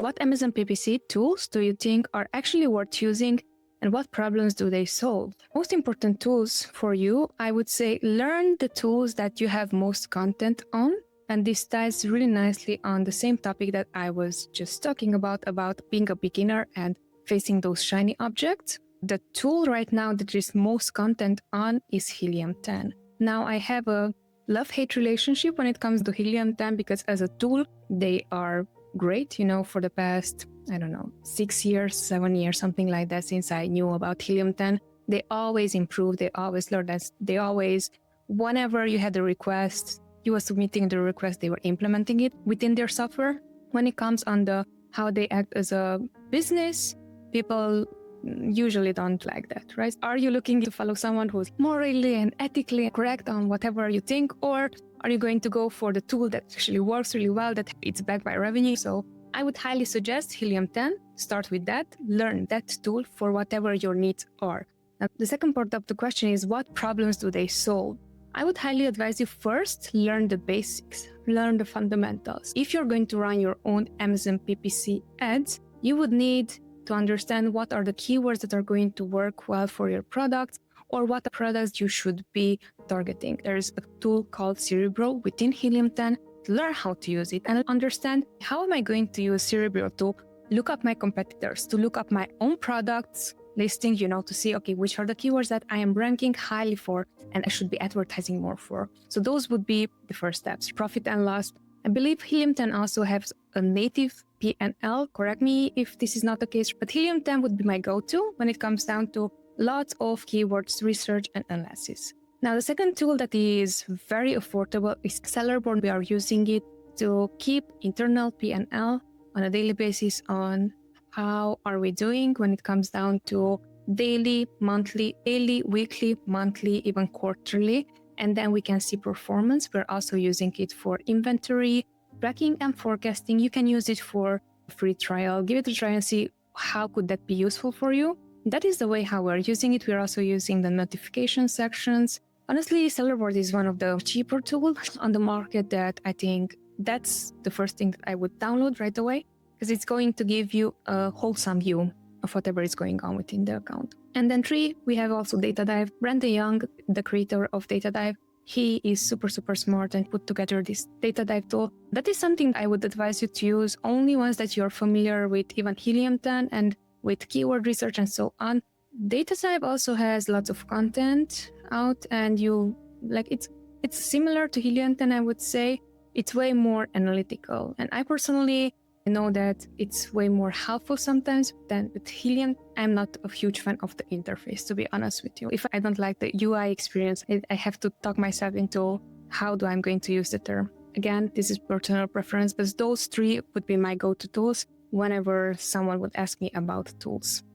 What Amazon PPC tools do you think are actually worth using, and what problems do they solve? Most important tools for you, I would say, learn the tools that you have most content on. And this ties really nicely on the same topic that I was just talking about being a beginner and facing those shiny objects. The tool right now that there is most content on is Helium 10. Now I have a love-hate relationship when it comes to Helium 10 because as a tool, they are great, for the past, 6 years, 7 years, something like that, since I knew about Helium 10. They always improve, they always learn, they always, whenever you had a request, you were submitting the request, they were implementing it within their software. When it comes on how they act as a business, people usually don't like that, right? Are you looking to follow someone who's morally and ethically correct on whatever you think, or are you going to go for the tool that actually works really well, that it's backed by revenue? So I would highly suggest Helium 10. Start with that, learn that tool for whatever your needs are. Now, the second part of the question is, what problems do they solve? I would highly advise you first learn the basics, learn the fundamentals. If you're going to run your own Amazon PPC ads, you would need to understand what are the keywords that are going to work well for your products, or what products you should be targeting. There's a tool called Cerebro within Helium 10 to learn how to use it and understand how am I going to use Cerebro to look up my competitors, to look up my own products listing, to see, okay, which are the keywords that I am ranking highly for and I should be advertising more for. So those would be the first steps. Profit and loss. I believe Helium 10 also has a native P&L. Correct me if this is not the case, but Helium 10 would be my go-to when it comes down to lots of keywords research and analysis. Now, the second tool that is very affordable is Sellerborn. We are using it to keep internal P&L on a daily basis on how are we doing when it comes down to daily, monthly, weekly, monthly, even quarterly. And then we can see performance. We're also using it for inventory, tracking and forecasting. You can use it for a free trial. Give it a try and see how could that be useful for you. That is the way how we're using it. We're also using the notification sections. Honestly, Sellerboard is one of the cheaper tools on the market that I think that's the first thing that I would download right away, because it's going to give you a wholesome view of whatever is going on within the account. And then 3, we have also DataDive. Brandon Young, the creator of DataDive, he is super, super smart and put together this DataDive tool. That is something I would advise you to use only once that you're familiar with even Helium 10 and with keyword research and so on. DataDive also has lots of content out, and it's similar to Helium 10, I would say. It's way more analytical. And I personally know that it's way more helpful sometimes than with Helium. I'm not a huge fan of the interface, to be honest with you. If I don't like the UI experience, I have to talk myself into how I'm going to use the term. Again, this is personal preference, but those 3 would be my go-to tools whenever someone would ask me about tools.